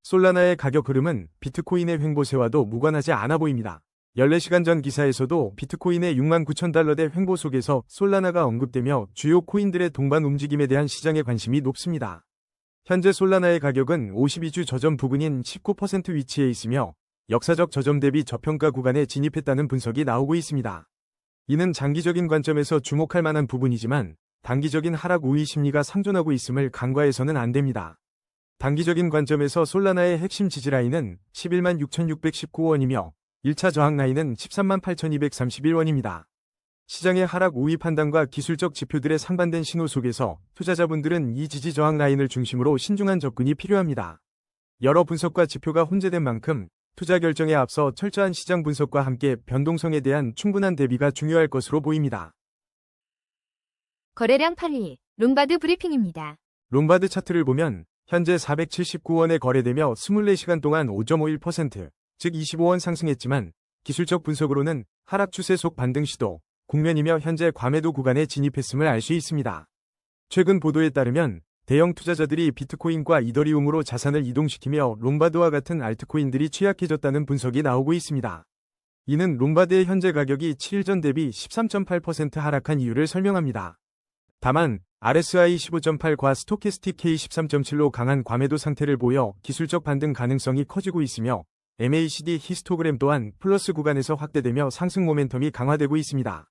솔라나의 가격 흐름은 비트코인의 횡보세와도 무관하지 않아 보입니다. 14시간 전 기사에서도 비트코인의 69,000달러대 횡보 속에서 솔라나가 언급되며 주요 코인들의 동반 움직임에 대한 시장의 관심이 높습니다. 현재 솔라나의 가격은 52주 저점 부근인 19% 위치에 있으며 역사적 저점 대비 저평가 구간에 진입했다는 분석이 나오고 있습니다. 이는 장기적인 관점에서 주목할 만한 부분이지만 단기적인 하락 우위 심리가 상존하고 있음을 간과해서는 안 됩니다. 단기적인 관점에서 솔라나의 핵심 지지라인은 116,619원이며 1차 저항 라인은 138,231원입니다. 시장의 하락 우위 판단과 기술적 지표들의 상반된 신호 속에서 투자자분들은 이 지지 저항 라인을 중심으로 신중한 접근이 필요합니다. 여러 분석과 지표가 혼재된 만큼 투자 결정에 앞서 철저한 시장 분석과 함께 변동성에 대한 충분한 대비가 중요할 것으로 보입니다. 거래량 8위, 롬바드 브리핑입니다. 롬바드 차트를 보면 현재 479원에 거래되며 24시간 동안 5.51%, 즉 25원 상승했지만 기술적 분석으로는 하락 추세 속 반등 시도, 국면이며 현재 과매도 구간에 진입했음을 알 수 있습니다. 최근 보도에 따르면 대형 투자자들이 비트코인과 이더리움으로 자산을 이동시키며 롬바드와 같은 알트코인들이 취약해졌다는 분석이 나오고 있습니다. 이는 롬바드의 현재 가격이 7일 전 대비 13.8% 하락한 이유를 설명합니다. 다만 RSI 15.8과 스토캐스틱 K 13.7로 강한 과매도 상태를 보여 기술적 반등 가능성이 커지고 있으며 MACD 히스토그램 또한 플러스 구간에서 확대되며 상승 모멘텀이 강화되고 있습니다.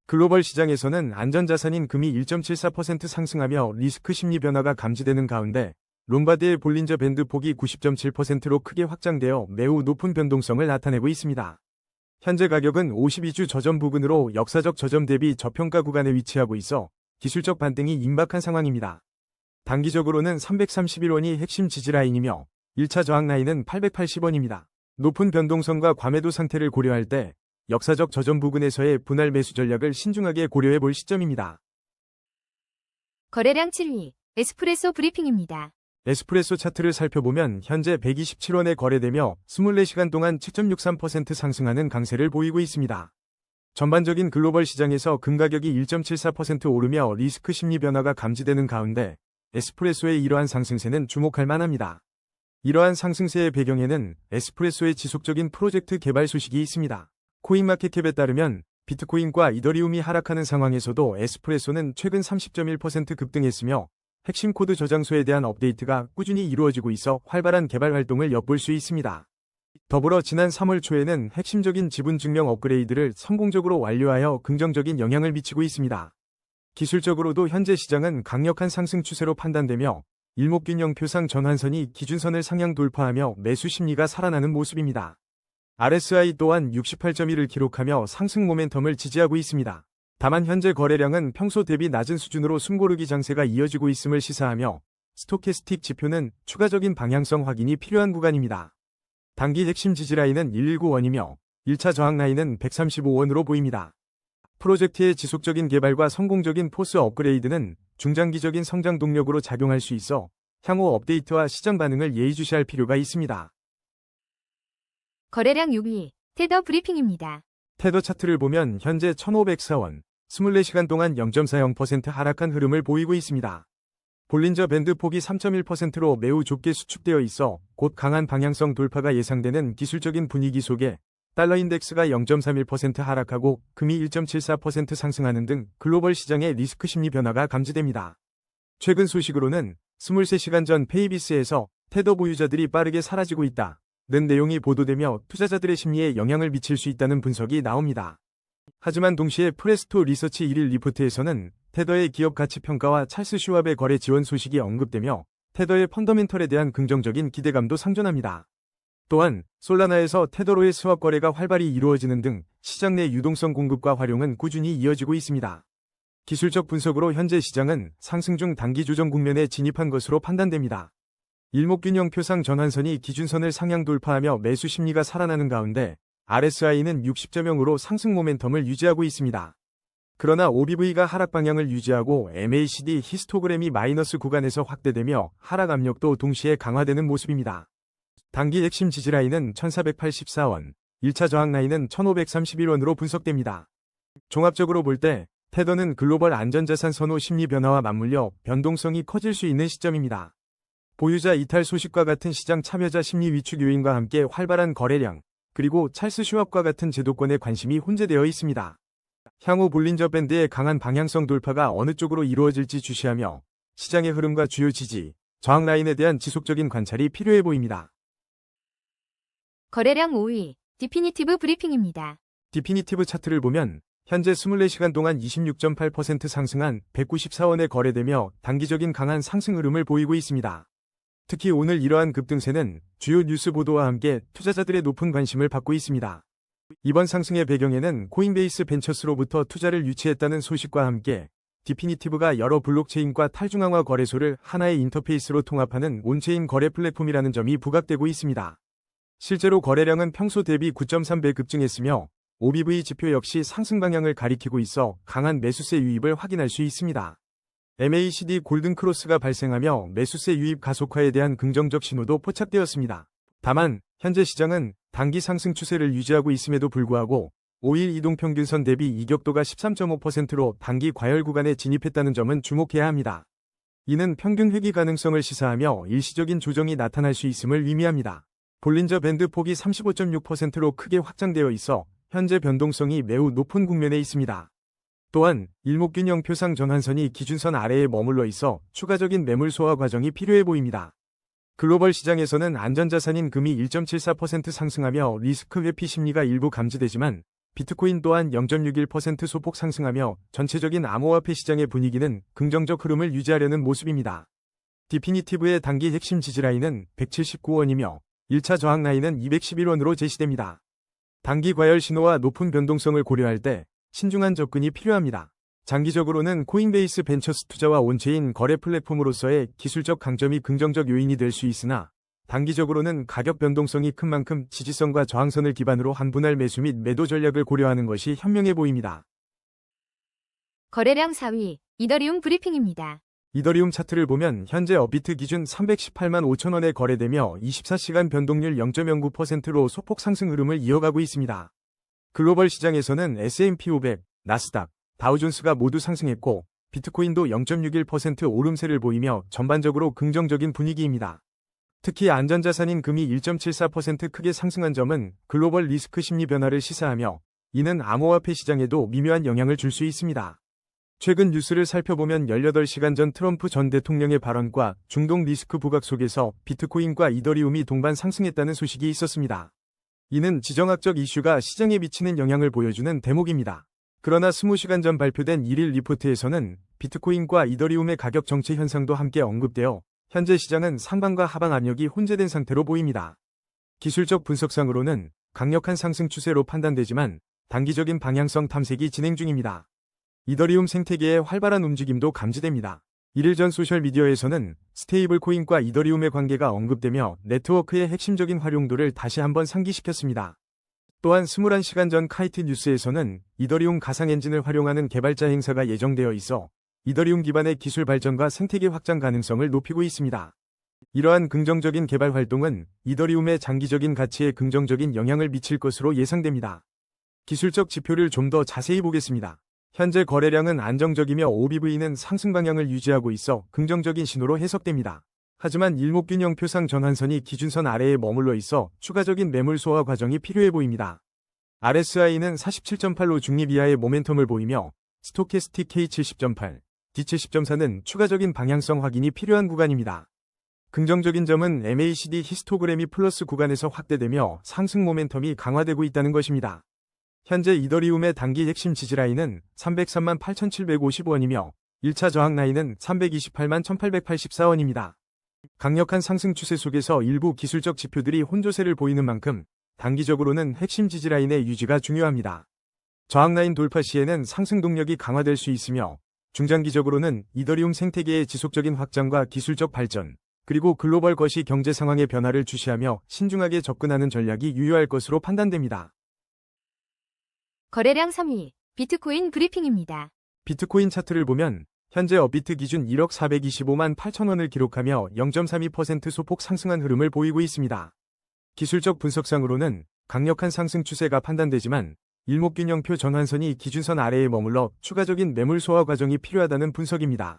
글로벌 시장에서는 안전자산인 금이 1.74% 상승하며 리스크 심리 변화가 감지되는 가운데 롬바드의 볼린저 밴드 폭이 90.7%로 크게 확장되어 매우 높은 변동성을 나타내고 있습니다. 현재 가격은 52주 저점 부근으로 역사적 저점 대비 저평가 구간에 위치하고 있어 기술적 반등이 임박한 상황입니다. 단기적으로는 331원이 핵심 지지라인이며 1차 저항 라인은 880원입니다. 높은 변동성과 과매도 상태를 고려할 때 역사적 저점 부근에서의 분할 매수 전략을 신중하게 고려해 볼 시점입니다. 거래량 7위, 에스프레소 브리핑입니다. 에스프레소 차트를 살펴보면 현재 127원에 거래되며 24시간 동안 7.63% 상승하는 강세를 보이고 있습니다. 전반적인 글로벌 시장에서 금 가격이 1.74% 오르며 리스크 심리 변화가 감지되는 가운데 에스프레소의 이러한 상승세는 주목할 만합니다. 이러한 상승세의 배경에는 에스프레소의 지속적인 프로젝트 개발 소식이 있습니다. 코인마켓캡에 따르면 비트코인과 이더리움이 하락하는 상황에서도 에스프레소는 최근 30.1% 급등했으며 핵심 코드 저장소에 대한 업데이트가 꾸준히 이루어지고 있어 활발한 개발 활동을 엿볼 수 있습니다. 더불어 지난 3월 초에는 핵심적인 지분 증명 업그레이드를 성공적으로 완료하여 긍정적인 영향을 미치고 있습니다. 기술적으로도 현재 시장은 강력한 상승 추세로 판단되며 일목균형 표상 전환선이 기준선을 상향 돌파하며 매수 심리가 살아나는 모습입니다. RSI 또한 68.1을 기록하며 상승 모멘텀을 지지하고 있습니다. 다만 현재 거래량은 평소 대비 낮은 수준으로 숨고르기 장세가 이어지고 있음을 시사하며 스토캐스틱 지표는 추가적인 방향성 확인이 필요한 구간입니다. 단기 핵심 지지라인은 119원이며 1차 저항 라인은 135원으로 보입니다. 프로젝트의 지속적인 개발과 성공적인 포스 업그레이드는 중장기적인 성장 동력으로 작용할 수 있어 향후 업데이트와 시장 반응을 예의주시할 필요가 있습니다. 거래량 6위, 테더 브리핑입니다. 테더 차트를 보면 현재 1504원, 24시간 동안 0.40% 하락한 흐름을 보이고 있습니다. 볼린저 밴드 폭이 3.1%로 매우 좁게 수축되어 있어 곧 강한 방향성 돌파가 예상되는 기술적인 분위기 속에 달러 인덱스가 0.31% 하락하고 금이 1.74% 상승하는 등 글로벌 시장의 리스크 심리 변화가 감지됩니다. 최근 소식으로는 23시간 전 페이비스에서 테더 보유자들이 빠르게 사라지고 있다 는 내용이 보도되며 투자자들의 심리에 영향을 미칠 수 있다는 분석이 나옵니다. 하지만 동시에 프레스토 리서치 1일 리포트에서는 테더의 기업 가치 평가와 찰스 슈왑의 거래 지원 소식이 언급되며 테더의 펀더멘털에 대한 긍정적인 기대감도 상존합니다. 또한 솔라나에서 테더로의 스왑 거래가 활발히 이루어지는 등 시장 내 유동성 공급과 활용은 꾸준히 이어지고 있습니다. 기술적 분석으로 현재 시장은 상승 중 단기 조정 국면에 진입한 것으로 판단됩니다. 일목균형 표상 전환선이 기준선을 상향 돌파하며 매수 심리가 살아나는 가운데 RSI는 60.0으로 상승 모멘텀을 유지하고 있습니다. 그러나 OBV가 하락 방향을 유지하고 MACD 히스토그램이 마이너스 구간에서 확대되며 하락 압력도 동시에 강화되는 모습입니다. 단기 핵심 지지라인은 1484원, 1차 저항 라인은 1531원으로 분석됩니다. 종합적으로 볼 때 테더는 글로벌 안전자산 선호 심리 변화와 맞물려 변동성이 커질 수 있는 시점입니다. 보유자 이탈 소식과 같은 시장 참여자 심리 위축 요인과 함께 활발한 거래량, 그리고 찰스 슈왑과 같은 제도권의 관심이 혼재되어 있습니다. 향후 볼린저 밴드의 강한 방향성 돌파가 어느 쪽으로 이루어질지 주시하며 시장의 흐름과 주요 지지, 저항 라인에 대한 지속적인 관찰이 필요해 보입니다. 거래량 5위, 디피니티브 브리핑입니다. 디피니티브 차트를 보면 현재 24시간 동안 26.8% 상승한 194원에 거래되며 단기적인 강한 상승 흐름을 보이고 있습니다. 특히 오늘 이러한 급등세는 주요 뉴스 보도와 함께 투자자들의 높은 관심을 받고 있습니다. 이번 상승의 배경에는 코인베이스 벤처스로부터 투자를 유치했다는 소식과 함께 디피니티브가 여러 블록체인과 탈중앙화 거래소를 하나의 인터페이스로 통합하는 온체인 거래 플랫폼이라는 점이 부각되고 있습니다. 실제로 거래량은 평소 대비 9.3배 급증했으며 OBV 지표 역시 상승 방향을 가리키고 있어 강한 매수세 유입을 확인할 수 있습니다. MACD 골든크로스가 발생하며 매수세 유입 가속화에 대한 긍정적 신호도 포착되었습니다. 다만 현재 시장은 단기 상승 추세를 유지하고 있음에도 불구하고 5일 이동평균선 대비 이격도가 13.5%로 단기 과열 구간에 진입했다는 점은 주목해야 합니다. 이는 평균 회귀 가능성을 시사하며 일시적인 조정이 나타날 수 있음을 의미합니다. 볼린저 밴드 폭이 35.6%로 크게 확장되어 있어 현재 변동성이 매우 높은 국면에 있습니다. 또한 일목균형 표상 전환선이 기준선 아래에 머물러 있어 추가적인 매물 소화 과정이 필요해 보입니다. 글로벌 시장에서는 안전자산인 금이 1.74% 상승하며 리스크 회피 심리가 일부 감지되지만 비트코인 또한 0.61% 소폭 상승하며 전체적인 암호화폐 시장의 분위기는 긍정적 흐름을 유지하려는 모습입니다. 디피니티브의 단기 핵심 지지라인은 179원이며 1차 저항 라인은 211원으로 제시됩니다. 단기 과열 신호와 높은 변동성을 고려할 때 신중한 접근이 필요합니다. 장기적으로는 코인베이스 벤처스 투자와 온체인 거래 플랫폼으로서의 기술적 강점이 긍정적 요인이 될 수 있으나 단기적으로는 가격 변동성이 큰 만큼 지지선과 저항선을 기반으로 한 분할 매수 및 매도 전략을 고려하는 것이 현명해 보입니다. 거래량 4위, 이더리움 브리핑입니다. 이더리움 차트를 보면 현재 업비트 기준 318만 5천원에 거래되며 24시간 변동률 0.09%로 소폭 상승 흐름을 이어가고 있습니다. 글로벌 시장에서는 S&P 500, 나스닥, 다우존스가 모두 상승했고 비트코인도 0.61% 오름세를 보이며 전반적으로 긍정적인 분위기입니다. 특히 안전자산인 금이 1.74% 크게 상승한 점은 글로벌 리스크 심리 변화를 시사하며 이는 암호화폐 시장에도 미묘한 영향을 줄 수 있습니다. 최근 뉴스를 살펴보면 18시간 전 트럼프 전 대통령의 발언과 중동 리스크 부각 속에서 비트코인과 이더리움이 동반 상승했다는 소식이 있었습니다. 이는 지정학적 이슈가 시장에 미치는 영향을 보여주는 대목입니다. 그러나 20시간 전 발표된 1일 리포트에서는 비트코인과 이더리움의 가격 정체 현상도 함께 언급되어 현재 시장은 상방과 하방 압력이 혼재된 상태로 보입니다. 기술적 분석상으로는 강력한 상승 추세로 판단되지만 단기적인 방향성 탐색이 진행 중입니다. 이더리움 생태계의 활발한 움직임도 감지됩니다. 1일 전 소셜미디어에서는 스테이블 코인과 이더리움의 관계가 언급되며 네트워크의 핵심적인 활용도를 다시 한번 상기시켰습니다. 또한 21시간 전 카이트 뉴스에서는 이더리움 가상 엔진을 활용하는 개발자 행사가 예정되어 있어 이더리움 기반의 기술 발전과 생태계 확장 가능성을 높이고 있습니다. 이러한 긍정적인 개발 활동은 이더리움의 장기적인 가치에 긍정적인 영향을 미칠 것으로 예상됩니다. 기술적 지표를 좀 더 자세히 보겠습니다. 현재 거래량은 안정적이며 OBV는 상승 방향을 유지하고 있어 긍정적인 신호로 해석됩니다. 하지만 일목균형 표상 전환선이 기준선 아래에 머물러 있어 추가적인 매물 소화 과정이 필요해 보입니다. RSI는 47.8로 중립 이하의 모멘텀을 보이며 스토캐스틱 K70.8, D70.4는 추가적인 방향성 확인이 필요한 구간입니다. 긍정적인 점은 MACD 히스토그램이 플러스 구간에서 확대되며 상승 모멘텀이 강화되고 있다는 것입니다. 현재 이더리움의 단기 핵심 지지라인은 303만 8,750원이며 1차 저항 라인은 328만 1,884원입니다. 강력한 상승 추세 속에서 일부 기술적 지표들이 혼조세를 보이는 만큼 단기적으로는 핵심 지지라인의 유지가 중요합니다. 저항 라인 돌파 시에는 상승 동력이 강화될 수 있으며 중장기적으로는 이더리움 생태계의 지속적인 확장과 기술적 발전, 그리고 글로벌 거시 경제 상황의 변화를 주시하며 신중하게 접근하는 전략이 유효할 것으로 판단됩니다. 거래량 3위, 비트코인 브리핑입니다. 비트코인 차트를 보면 현재 업비트 기준 1억 425만 8천원을 기록하며 0.32% 소폭 상승한 흐름을 보이고 있습니다. 기술적 분석상으로는 강력한 상승 추세가 판단되지만 일목균형표 전환선이 기준선 아래에 머물러 추가적인 매물 소화 과정이 필요하다는 분석입니다.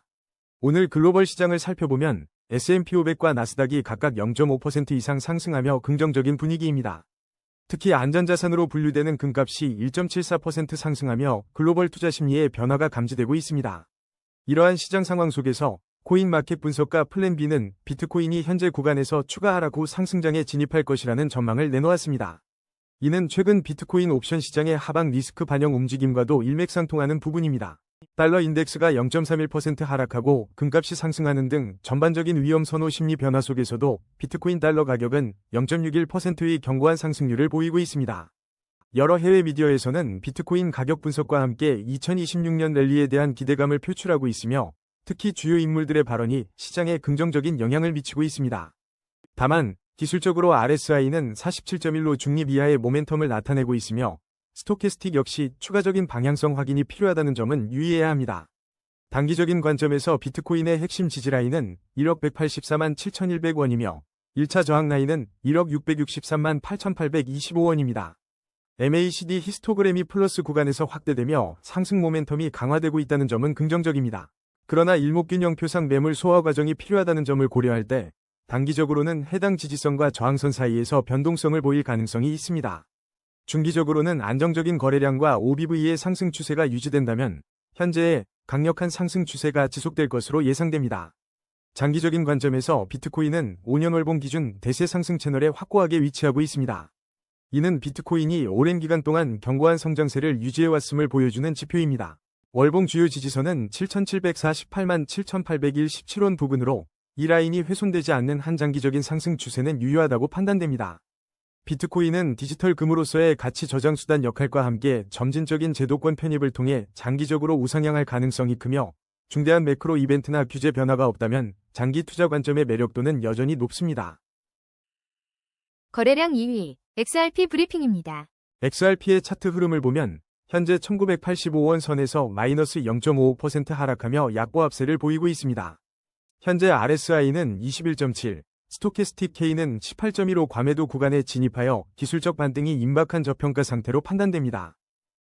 오늘 글로벌 시장을 살펴보면 S&P 500과 나스닥이 각각 0.5% 이상 상승하며 긍정적인 분위기입니다. 특히 안전자산으로 분류되는 금값이 1.74% 상승하며 글로벌 투자 심리의 변화가 감지되고 있습니다. 이러한 시장 상황 속에서 코인 마켓 분석가 플랜 B는 비트코인이 현재 구간에서 추가 하락 후 상승장에 진입할 것이라는 전망을 내놓았습니다. 이는 최근 비트코인 옵션 시장의 하방 리스크 반영 움직임과도 일맥상통하는 부분입니다. 달러 인덱스가 0.31% 하락하고 금값이 상승하는 등 전반적인 위험 선호 심리 변화 속에서도 비트코인 달러 가격은 0.61%의 견고한 상승률을 보이고 있습니다. 여러 해외 미디어에서는 비트코인 가격 분석과 함께 2026년 랠리에 대한 기대감을 표출하고 있으며 특히 주요 인물들의 발언이 시장에 긍정적인 영향을 미치고 있습니다. 다만 기술적으로 RSI는 47.1로 중립 이하의 모멘텀을 나타내고 있으며 스토캐스틱 역시 추가적인 방향성 확인이 필요하다는 점은 유의해야 합니다. 단기적인 관점에서 비트코인의 핵심 지지라인은 1억 184만 7,100원이며 1차 저항 라인은 1억 663만 8,825원입니다. MACD 히스토그램이 플러스 구간에서 확대되며 상승 모멘텀이 강화되고 있다는 점은 긍정적입니다. 그러나 일목균형표상 매물 소화 과정이 필요하다는 점을 고려할 때 단기적으로는 해당 지지선과 저항선 사이에서 변동성을 보일 가능성이 있습니다. 중기적으로는 안정적인 거래량과 OBV의 상승 추세가 유지된다면 현재의 강력한 상승 추세가 지속될 것으로 예상됩니다. 장기적인 관점에서 비트코인은 5년 월봉 기준 대세 상승 채널에 확고하게 위치하고 있습니다. 이는 비트코인이 오랜 기간 동안 견고한 성장세를 유지해왔음을 보여주는 지표입니다. 월봉 주요 지지선은 7,748만 7,817원 부근으로 이 라인이 훼손되지 않는 한 장기적인 상승 추세는 유효하다고 판단됩니다. 비트코인은 디지털 금으로서의 가치 저장 수단 역할과 함께 점진적인 제도권 편입을 통해 장기적으로 우상향할 가능성이 크며 중대한 매크로 이벤트나 규제 변화가 없다면 장기 투자 관점의 매력도는 여전히 높습니다. 거래량 2위, XRP 브리핑입니다. XRP의 차트 흐름을 보면 현재 1985원 선에서 마이너스 0.55% 하락하며 약보합세를 보이고 있습니다. 현재 RSI는 21.7, 스토캐스틱 K는 18.15 과매도 구간에 진입하여 기술적 반등이 임박한 저평가 상태로 판단됩니다.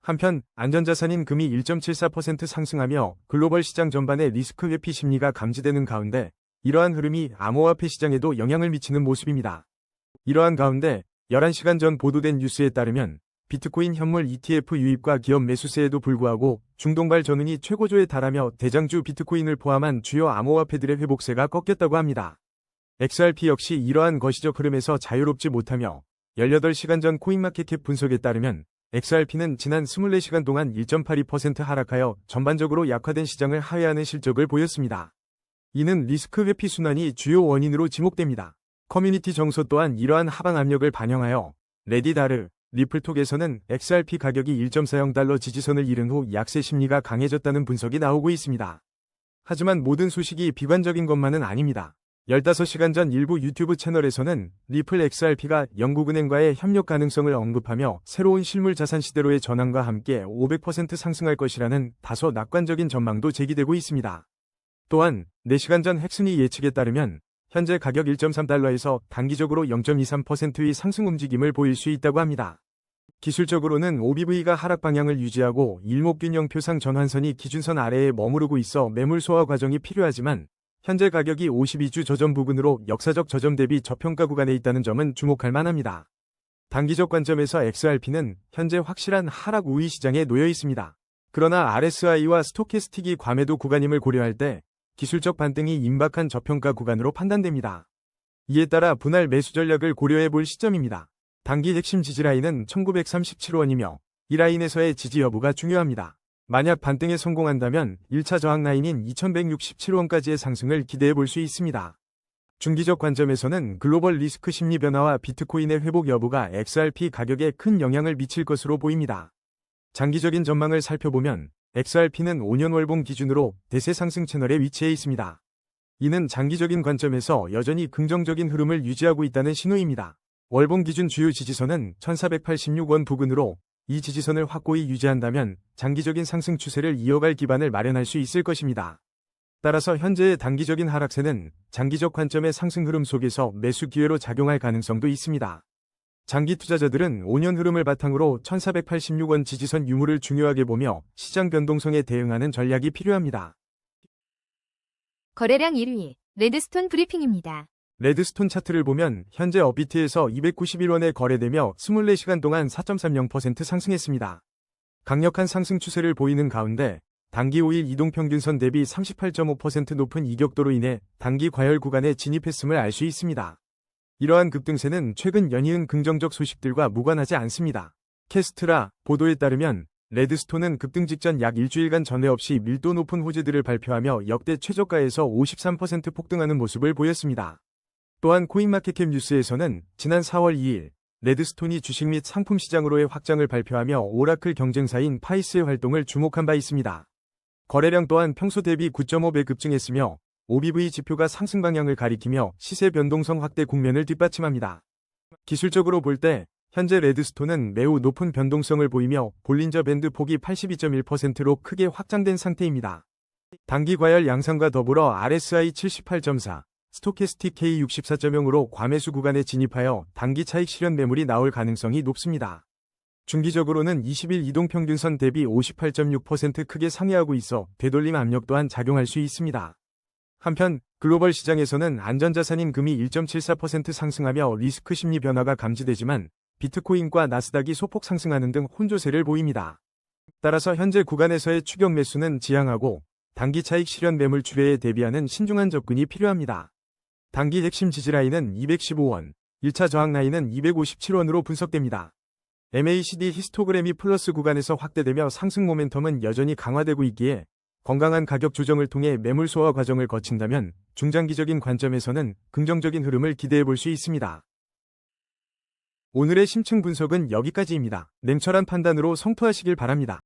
한편 안전자산인 금이 1.74% 상승하며 글로벌 시장 전반의 리스크 회피 심리가 감지되는 가운데 이러한 흐름이 암호화폐 시장에도 영향을 미치는 모습입니다. 이러한 가운데 11시간 전 보도된 뉴스에 따르면 비트코인 현물 ETF 유입과 기업 매수세에도 불구하고 중동발 전운이 최고조에 달하며 대장주 비트코인을 포함한 주요 암호화폐들의 회복세가 꺾였다고 합니다. XRP 역시 이러한 거시적 흐름에서 자유롭지 못하며 18시간 전 코인마켓캡 분석에 따르면 XRP는 지난 24시간 동안 1.82% 하락하여 전반적으로 약화된 시장을 하회하는 실적을 보였습니다. 이는 리스크 회피 순환이 주요 원인으로 지목됩니다. 커뮤니티 정서 또한 이러한 하방 압력을 반영하여 레디다르, 리플톡에서는 XRP 가격이 1.40달러 지지선을 이른 후 약세 심리가 강해졌다는 분석이 나오고 있습니다. 하지만 모든 소식이 비관적인 것만은 아닙니다. 15시간 전 일부 유튜브 채널에서는 리플 XRP가 영국은행과의 협력 가능성을 언급하며 새로운 실물 자산 시대로의 전환과 함께 500% 상승할 것이라는 다소 낙관적인 전망도 제기되고 있습니다. 또한 4시간 전 핵순위 예측에 따르면 현재 가격 1.3달러에서 단기적으로 0.23%의 상승 움직임을 보일 수 있다고 합니다. 기술적으로는 OBV가 하락 방향을 유지하고 일목균형 표상 전환선이 기준선 아래에 머무르고 있어 매물 소화 과정이 필요하지만 현재 가격이 52주 저점 부근으로 역사적 저점 대비 저평가 구간에 있다는 점은 주목할 만합니다. 단기적 관점에서 XRP는 현재 확실한 하락 우위 시장에 놓여 있습니다. 그러나 RSI와 스토캐스틱이 과매도 구간임을 고려할 때 기술적 반등이 임박한 저평가 구간으로 판단됩니다. 이에 따라 분할 매수 전략을 고려해 볼 시점입니다. 단기 핵심 지지라인은 1937원이며 이 라인에서의 지지 여부가 중요합니다. 만약 반등에 성공한다면 1차 저항 라인인 2167원까지의 상승을 기대해 볼 수 있습니다. 중기적 관점에서는 글로벌 리스크 심리 변화와 비트코인의 회복 여부가 XRP 가격에 큰 영향을 미칠 것으로 보입니다. 장기적인 전망을 살펴보면 XRP는 5년 월봉 기준으로 대세 상승 채널에 위치해 있습니다. 이는 장기적인 관점에서 여전히 긍정적인 흐름을 유지하고 있다는 신호입니다. 월봉 기준 주요 지지선은 1486원 부근으로 이 지지선을 확고히 유지한다면 장기적인 상승 추세를 이어갈 기반을 마련할 수 있을 것입니다. 따라서 현재의 단기적인 하락세는 장기적 관점의 상승 흐름 속에서 매수 기회로 작용할 가능성도 있습니다. 장기 투자자들은 5년 흐름을 바탕으로 1486원 지지선 유무를 중요하게 보며 시장 변동성에 대응하는 전략이 필요합니다. 거래량 1위, 레드스톤 브리핑입니다. 레드스톤 차트를 보면 현재 업비트에서 291원에 거래되며 24시간 동안 4.30% 상승했습니다. 강력한 상승 추세를 보이는 가운데 단기 5일 이동평균선 대비 38.5% 높은 이격도로 인해 단기 과열 구간에 진입했음을 알 수 있습니다. 이러한 급등세는 최근 연이은 긍정적 소식들과 무관하지 않습니다. 캐스트라 보도에 따르면 레드스톤은 급등 직전 약 일주일간 전례 없이 밀도 높은 호재들을 발표하며 역대 최저가에서 53% 폭등하는 모습을 보였습니다. 또한 코인마켓캡 뉴스에서는 지난 4월 2일 레드스톤이 주식 및 상품 시장으로의 확장을 발표하며 오라클 경쟁사인 파이스의 활동을 주목한 바 있습니다. 거래량 또한 평소 대비 9.5배 급증했으며 OBV 지표가 상승 방향을 가리키며 시세 변동성 확대 국면을 뒷받침합니다. 기술적으로 볼 때 현재 레드스톤은 매우 높은 변동성을 보이며 볼린저 밴드 폭이 82.1%로 크게 확장된 상태입니다. 단기 과열 양상과 더불어 RSI 78.4, 스토캐스틱 K 64.0으로 과매수 구간에 진입하여 단기 차익 실현 매물이 나올 가능성이 높습니다. 중기적으로는 20일 이동평균선 대비 58.6% 크게 상회하고 있어 되돌림 압력 또한 작용할 수 있습니다. 한편 글로벌 시장에서는 안전자산인 금이 1.74% 상승하며 리스크 심리 변화가 감지되지만 비트코인과 나스닥이 소폭 상승하는 등 혼조세를 보입니다. 따라서 현재 구간에서의 추격 매수는 지양하고 단기 차익 실현 매물 출회에 대비하는 신중한 접근이 필요합니다. 단기 핵심 지지라인은 215원, 1차 저항 라인은 257원으로 분석됩니다. MACD 히스토그램이 플러스 구간에서 확대되며 상승 모멘텀은 여전히 강화되고 있기에 건강한 가격 조정을 통해 매물 소화 과정을 거친다면 중장기적인 관점에서는 긍정적인 흐름을 기대해 볼 수 있습니다. 오늘의 심층 분석은 여기까지입니다. 냉철한 판단으로 성토하시길 바랍니다.